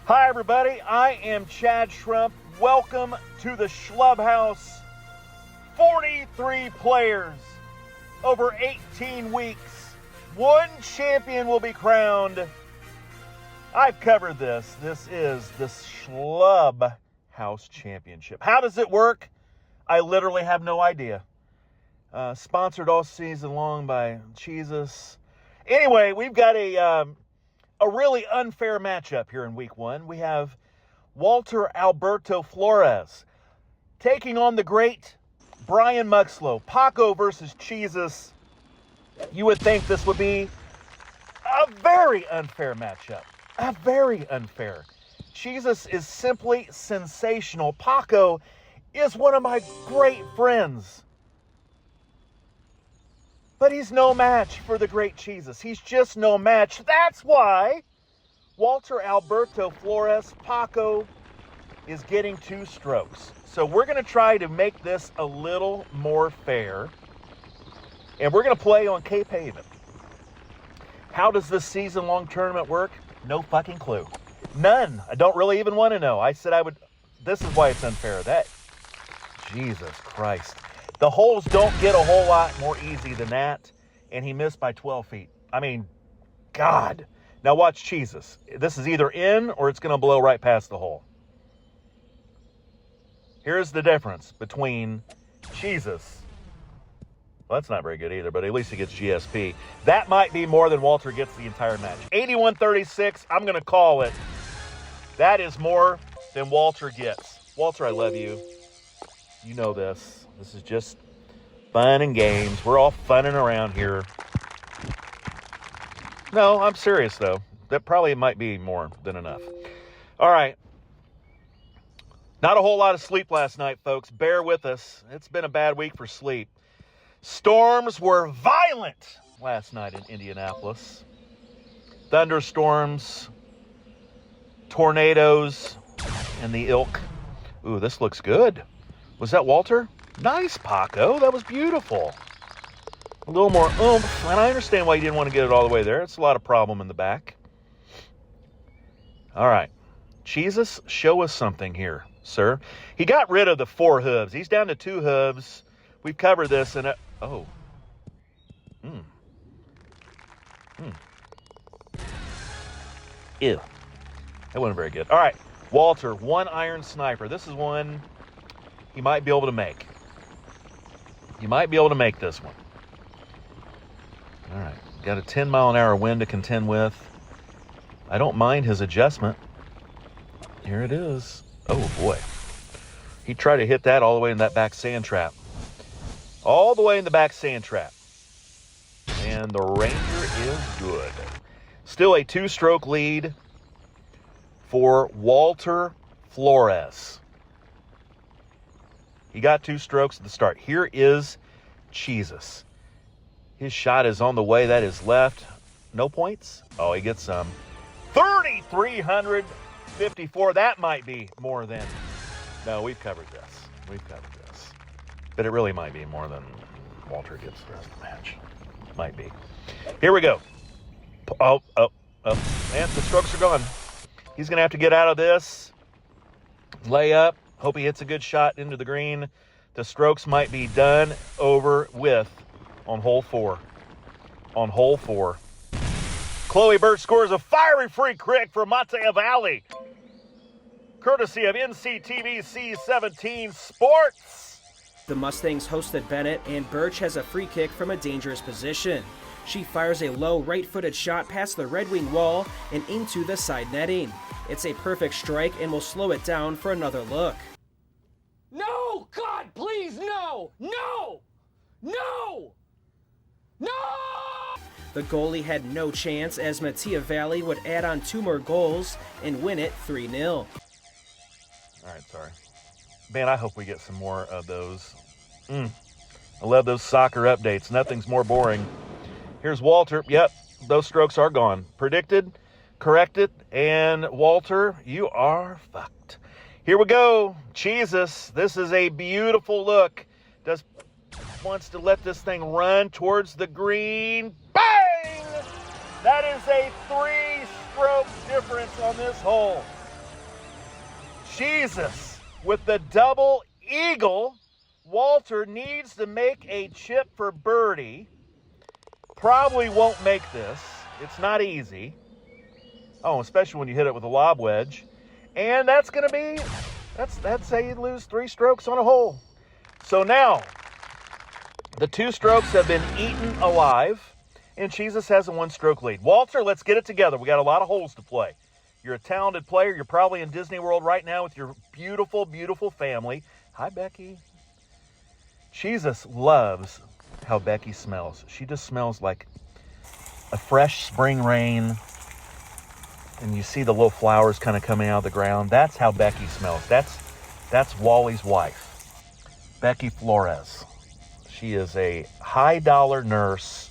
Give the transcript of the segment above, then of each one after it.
Hi, everybody. I am Chad Schrump. Welcome to the ShlubHouse. 43 players over 18 weeks. One champion will be crowned. I've covered this. This is the ShlubHouse Championship. How does it work? I literally have no idea. Sponsored all season long by Cheesus. Anyway, we've got a really unfair matchup here in week one. We have Walter Alberto Flores taking on the great Brian Muxlow. Paco versus Cheesus. You would think this would be a very unfair matchup. Very unfair. Cheesus is simply sensational. Paco is one of my great friends. But he's no match for the great Cheesus. He's just no match. That's why Walter Alberto Flores, Paco, is getting 2 strokes. So we're going to try to make this a little more fair. And we're going to play on Cape Haven. How does this season-long tournament work? No fucking clue. None. I don't really even want to know. I said I would. This is why it's unfair. Jesus Christ. The holes don't get a whole lot more easy than that. And he missed by 12 feet. I mean, God. Now watch Cheesus. This is either in or it's going to blow right past the hole. Here's the difference between Cheesus. Well, that's not very good either, but at least he gets GSP. That might be more than Walter gets the entire match. 81-36, I'm going to call it. That is more than Walter gets. Walter, I love you. You know this. This is just fun and games. We're all funning around here. No, I'm serious, though. That probably might be more than enough. All right. Not a whole lot of sleep last night, folks. Bear with us. It's been a bad week for sleep. Storms were violent last night in Indianapolis. Thunderstorms, tornadoes, and the ilk. Ooh, this looks good. Was that Walter? Nice, Paco. That was beautiful. A little more oomph, and I understand why you didn't want to get it all the way there. It's a lot of problem in the back. All right. Cheesus, show us something here, sir. He got rid of the 4 hooves. He's down to 2 hooves. We've covered this in a... Oh. Ew. That wasn't very good. All right. Walter, 1-iron sniper. This is one he might be able to make. You might be able to make this one. All right. Got a 10-mile-an-hour wind to contend with. I don't mind his adjustment. Here it is. Oh, boy. He tried to hit that all the way in that back sand trap. All the way in the back sand trap. And the Ranger is good. Still a 2-stroke lead for Walter Flores. He got 2 strokes at the start. Here is Cheesus. His shot is on the way. That is left. No points? Oh, he gets some. 3,354. That might be more than... No, we've covered this. But it really might be more than Walter gets the rest of the match. Might be. Here we go. Oh. Man, the strokes are gone. He's going to have to get out of this. Lay up. Hope he hits a good shot into the green. The strokes might be done over with on hole 4. Chloe Birch scores a fiery free kick for Matea Valley. Courtesy of NCTV C17 Sports. The Mustangs hosted Bennett, and Birch has a free kick from a dangerous position. She fires a low right-footed shot past the Red Wing wall and into the side netting. It's a perfect strike and will slow it down for another look. No! God, please, no! No! No! No! The goalie had no chance as Matea Valley would add on 2 more goals and win it 3-0. All right, sorry. Man, I hope we get some more of those. I love those soccer updates. Nothing's more boring. Here's Walter. Yep, those strokes are gone. Predicted, corrected, and Walter, you are fucked. Here we go. Cheesus. This is a beautiful look. Wants to let this thing run towards the green. Bang! That is a 3-stroke difference on this hole. Cheesus with the double eagle. Walter needs to make a chip for birdie. Probably won't make this. It's not easy. Oh, especially when you hit it with a lob wedge. And that's going to be, that's how you lose 3 strokes on a hole. So now, the 2 strokes have been eaten alive, and Cheesus has a 1-stroke lead. Walter, let's get it together. We got a lot of holes to play. You're a talented player. You're probably in Disney World right now with your beautiful, beautiful family. Hi, Becky. Cheesus loves how Becky smells. She just smells like a fresh spring rain, and you see the little flowers kind of coming out of the ground. That's how Becky smells. That's Wally's wife, Becky Flores. She is a high-dollar nurse,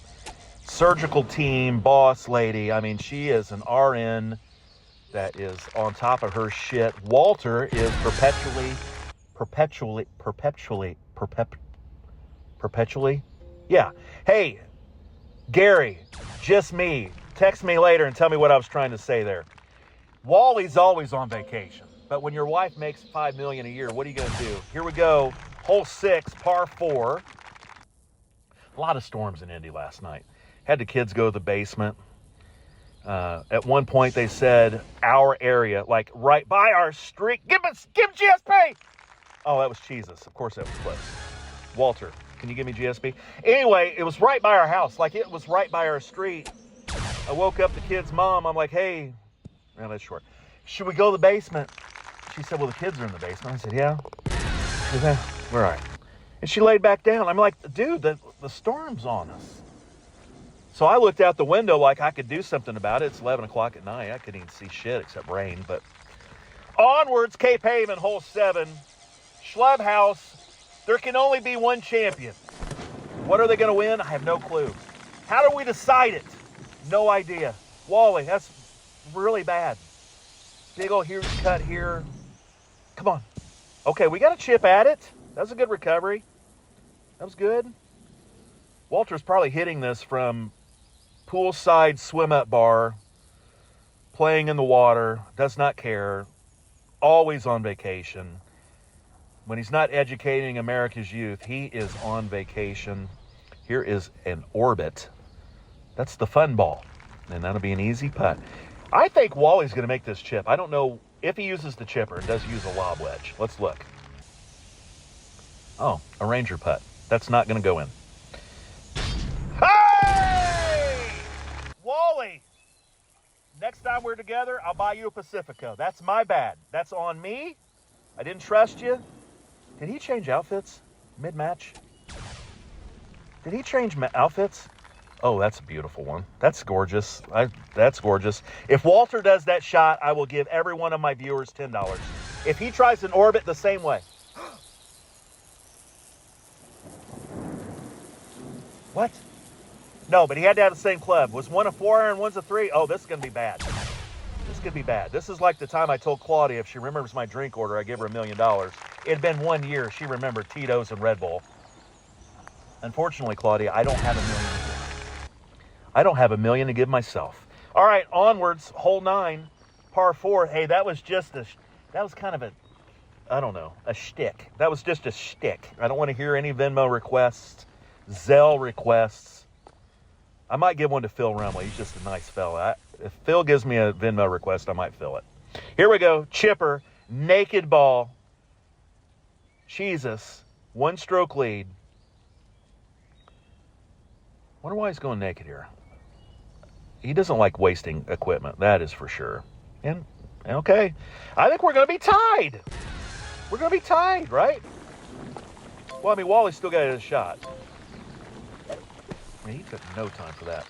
surgical team, boss lady. I mean, she is an RN that is on top of her shit. Walter is perpetually. Yeah. Hey, Gary, just me. Text me later and tell me what I was trying to say there. Wally's always on vacation, but when your wife makes $5 million a year, what are you going to do? Here we go. Hole 6, par 4. A lot of storms in Indy last night. Had the kids go to the basement. At one point, they said our area, like right by our street. Give him GSP. Oh, that was Cheesus. Of course, that was close. Walter, can you give me GSP? Anyway, it was right by our house. Like, it was right by our street. I woke up the kid's mom. I'm like, hey, man, that's short. Should we go to the basement? She said, well, the kids are in the basement. I said, yeah. She said, we're all right. And she laid back down. I'm like, dude, the storm's on us. So I looked out the window like I could do something about it. It's 11 o'clock at night. I couldn't even see shit except rain. But onwards, Cape Haven, hole 7. ShlubHouse. There can only be one champion. What are they going to win? I have no clue. How do we decide it? No idea. Wally, that's really bad. Big old huge cut here. Come on. Okay, we got a chip at it. That was a good recovery. That was good. Walter's probably hitting this from poolside swim-up bar, playing in the water, does not care, always on vacation. When he's not educating America's youth, he is on vacation. Here is an orbit. That's the fun ball, and that'll be an easy putt. I think Wally's going to make this chip. I don't know if he uses the chipper. Does he use a lob wedge? Let's look. Oh, a Ranger putt. That's not going to go in. Hey! Wally! Next time we're together, I'll buy you a Pacifico. That's my bad. That's on me. I didn't trust you. Did he change outfits mid-match? Did he change outfits? Oh, that's a beautiful one. That's gorgeous. That's gorgeous. If Walter does that shot, I will give every one of my viewers $10. If he tries an orbit the same way. What? No, but he had to have the same club. Was one a 4-iron, one's a 3? Oh, this is going to be bad. This could be bad. This is like the time I told Claudia if she remembers my drink order, I give her $1 million. It had been 1 year. She remembered Tito's and Red Bull. Unfortunately, Claudia, I don't have $1 million to give. I don't have $1 million to give myself. All right, onwards, hole 9, par 4. Hey, that was just that was kind of a shtick. That was just a shtick. I don't want to hear any Venmo requests, Zelle requests. I might give one to Phil Rumley. He's just a nice fella. If Phil gives me a Venmo request, I might fill it. Here we go. Chipper, naked ball. Cheesus, 1-stroke lead. Wonder why he's going naked here. He doesn't like wasting equipment. That is for sure. And okay, I think we're going to be tied. We're going to be tied, right? Well, I mean, Wally's still got his shot. I mean, he took no time for that.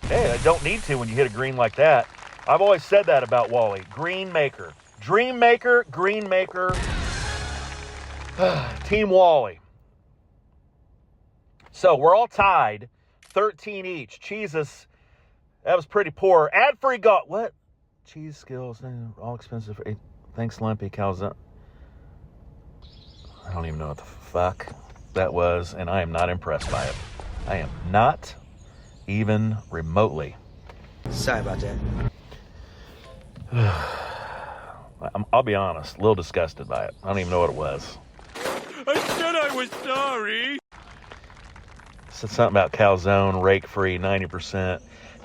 Hey, I don't need to when you hit a green like that. I've always said that about Wally. Green maker. Dream maker, green maker. Team Wally. So we're all tied. 13 each. Cheesus, that was pretty poor. Ad-free golf. What? Cheese skills. All expensive. Thanks, Lumpy. Calzone. I don't even know what the fuck that was, and I am not impressed by it. I am not even remotely. Sorry about that. I'll be honest, a little disgusted by it. I don't even know what it was. I said I was sorry. Said something about calzone, rake free, 90%.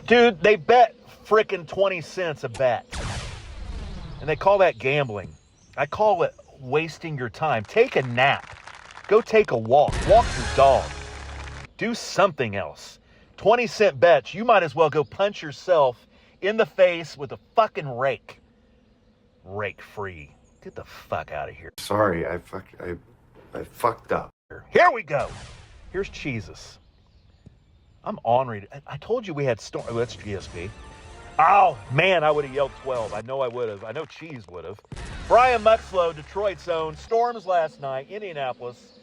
Dude, they bet frickin' 20 cents a bet. And they call that gambling. I call it wasting your time. Take a nap. Go take a walk. Walk your dog. Do something else. 20-cent bets, you might as well go punch yourself in the face with a fucking rake. Rake free. Get the fuck out of here. Sorry, I fucked up. Here we go. Here's Cheesus. I'm ornery. I told you we had Storm. Oh, that's GSP. Oh, man, I would have yelled 12. I know I would have. I know Cheese would have. Brian Muxlow, Detroit's own. Storms last night. Indianapolis.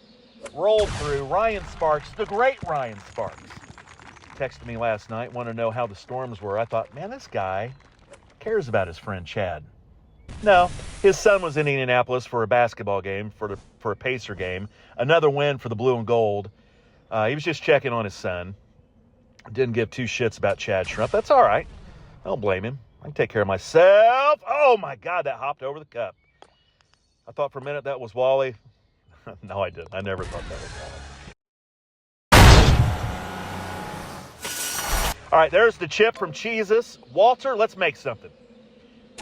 Rolled through. Ryan Sparks, the great Ryan Sparks, texted me last night, wanted to know how the Storms were. I thought, man, this guy cares about his friend Chad. No, his son was in Indianapolis for a basketball game, for a Pacer game. Another win for the blue and gold. He was just checking on his son. Didn't give two shits about Chad Schrump. That's all right. I don't blame him. I can take care of myself. Oh, my God, that hopped over the cup. I thought for a minute that was Wally. No, I didn't. I never thought that was Wally. All right, there's the chip from Cheesus. Walter, let's make something.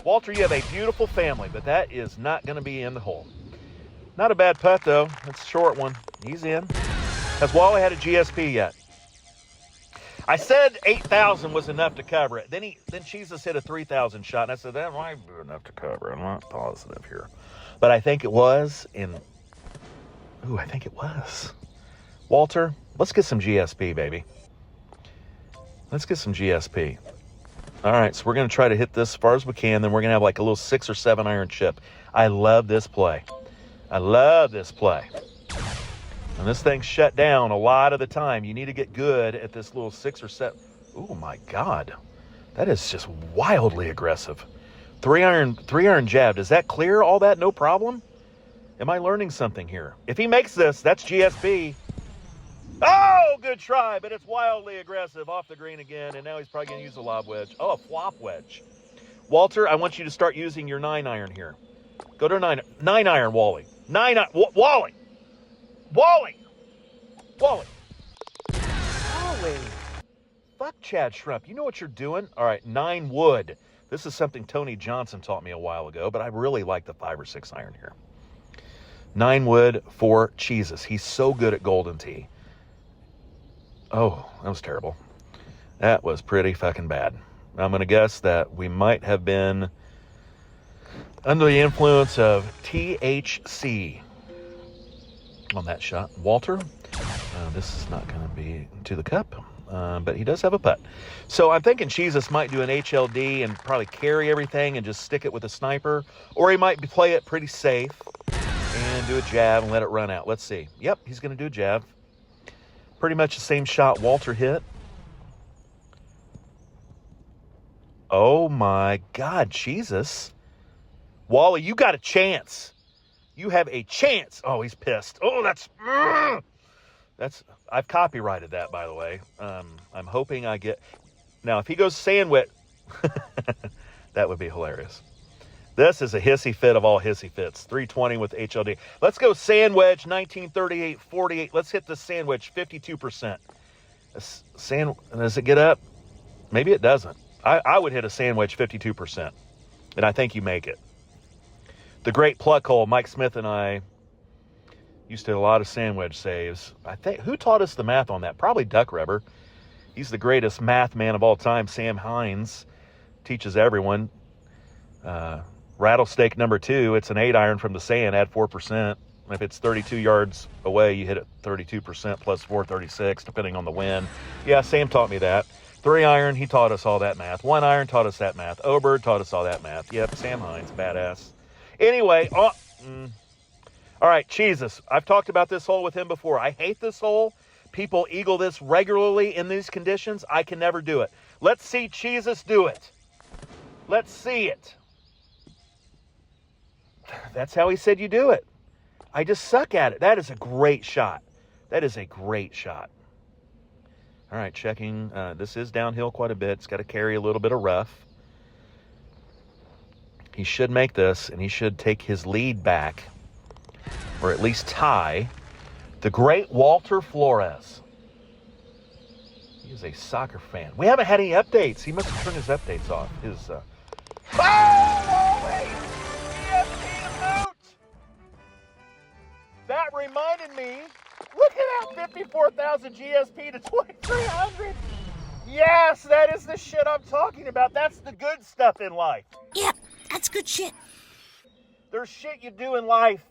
Walter, you have a beautiful family, but that is not going to be in the hole. Not a bad putt, though. It's a short one. He's in. Has Wally had a GSP yet? I said 8,000 was enough to cover it. Then Cheesus hit a 3,000 shot, and I said, that might be enough to cover it. I'm not positive here. But I think it was in... Ooh, I think it was. Walter, let's get some GSP, baby. Let's get some GSP. All right, so we're going to try to hit this as far as we can. Then we're going to have like a little 6 or 7 iron chip. I love this play. I love this play. And this thing's shut down a lot of the time. You need to get good at this little 6 or 7. Oh, my God. That is just wildly aggressive. 3 iron jab. Does that clear all that? No problem? Am I learning something here? If he makes this, that's GSP. Oh, good try, but it's wildly aggressive. Off the green again, and now he's probably going to use a lob wedge. Oh, a flop wedge. Walter, I want you to start using your 9 iron here. Go to 9 iron, Wally. 9 iron. Wally. Wally. Wally. Wally. Fuck Chad Schrump. You know what you're doing? All right, 9 wood. This is something Tony Johnson taught me a while ago, but I really like the 5 or 6 iron here. 9 wood for Cheesus. He's so good at Golden Tee. Oh, that was terrible. That was pretty fucking bad. I'm going to guess that we might have been under the influence of THC on that shot. Walter, this is not going to be to the cup, but he does have a putt. So I'm thinking Cheesus might do an HLD and probably carry everything and just stick it with a sniper, or he might play it pretty safe and do a jab and let it run out. Let's see. Yep, he's going to do a jab. Pretty much the same shot Walter hit. Oh, my God, Cheesus. Wally, you got a chance. You have a chance. Oh, he's pissed. Oh, that's... I've copyrighted that, by the way. I'm hoping I get... Now, if he goes sandwich... that would be hilarious. This is a hissy fit of all hissy fits. 320 with HLD. Let's go sandwich, 1938, 48. Let's hit the sandwich, 52%. Does it get up? Maybe it doesn't. I would hit a sandwich 52%, and I think you make it. The great pluck hole, Mike Smith and I used to do a lot of sandwich saves. I think, who taught us the math on that? Probably Duck Rubber. He's the greatest math man of all time. Sam Hines teaches everyone. Rattlesnake number 2, it's an 8 iron from the sand, add 4%. If it's 32 yards away, you hit it 32% plus 436, depending on the wind. Yeah, Sam taught me that. 3 iron, he taught us all that math. 1 iron taught us that math. Oberg taught us all that math. Yep, Sam Hines, badass. Anyway, all right, Cheesus. I've talked about this hole with him before. I hate this hole. People eagle this regularly in these conditions. I can never do it. Let's see Cheesus do it. Let's see it. That's how he said you do it. I just suck at it. That is a great shot. That is a great shot. All right, checking. This is downhill quite a bit. It's got to carry a little bit of rough. He should make this, and he should take his lead back, or at least tie the great Walter Flores. He is a soccer fan. We haven't had any updates. He must have turned his updates off. Wait! GSP to boot! That reminded me, look at that 54,000 GSP to 2,300. Yes, that is the shit I'm talking about. That's the good stuff in life. Yep, that's good shit. There's shit you do in life.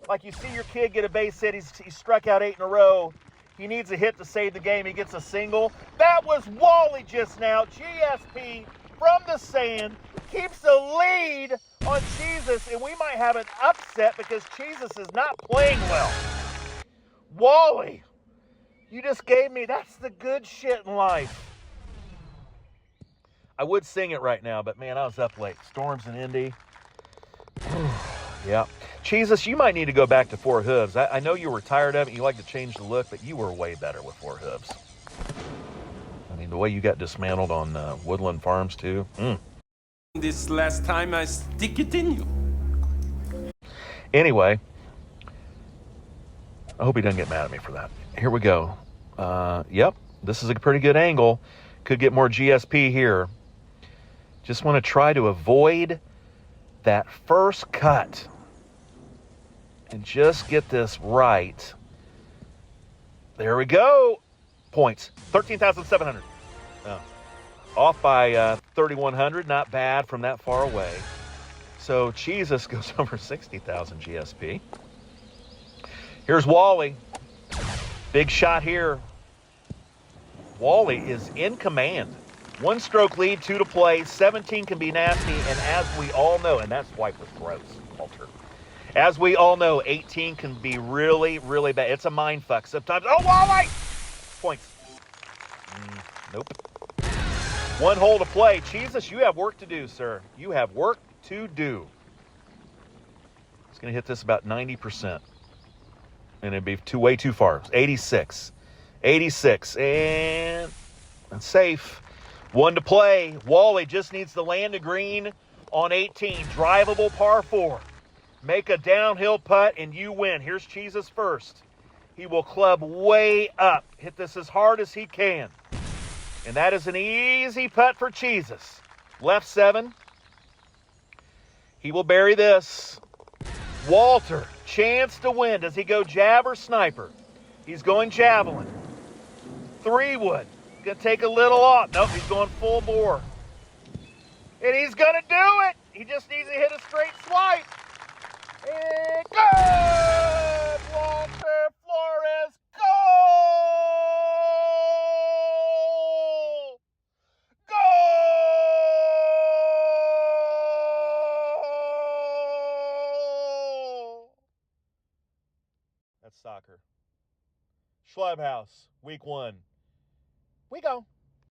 Like you see your kid get a base hit. He's struck out 8 in a row. He needs a hit to save the game. He gets a single. That was Wally just now. GSP from the sand keeps the lead on Cheesus, and we might have an upset because Cheesus is not playing well. Wally, you just gave me, that's the good shit in life. I would sing it right now, but man, I was up late. Storms in Indy. Yeah. Cheesus, you might need to go back to 4 hooves. I know you were tired of it. You like to change the look, but you were way better with 4 hooves. I mean, the way you got dismantled on Woodland Farms, too. This last time I stick it in you. Anyway, I hope he doesn't get mad at me for that. Here we go. Yep, this is a pretty good angle. Could get more GSP here. Just want to try to avoid that first cut and just get this right. There we go. Points, 13,700. Oh. Off by 3,100, not bad from that far away. So Cheesus goes over 60,000 GSP. Here's Wally. Big shot here. Wally is in command. 1 stroke lead, 2 to play. 17 can be nasty, and as we all know, and that swipe was gross, Walter. As we all know, 18 can be really, really bad. It's a mind fuck sometimes. Oh, Wally! Points. Nope. 1 hole to play. Cheesus, you have work to do, sir. You have work to do. It's going to hit this about 90%. And it'd be way too far. 86. 86. And safe. 1 to play. Wally just needs to land a green on 18. Drivable par 4. Make a downhill putt and you win. Here's Cheesus first. He will club way up. Hit this as hard as he can. And that is an easy putt for Cheesus. Left 7. He will bury this. Walter, chance to win. Does he go jab or sniper? He's going javelin. 3-wood. Going to take a little off. Nope, he's going full bore. And he's going to do it. He just needs to hit a straight swipe. And good! Walter Flores, goal! Goal! That's soccer. ShlubHouse, week 1. We go.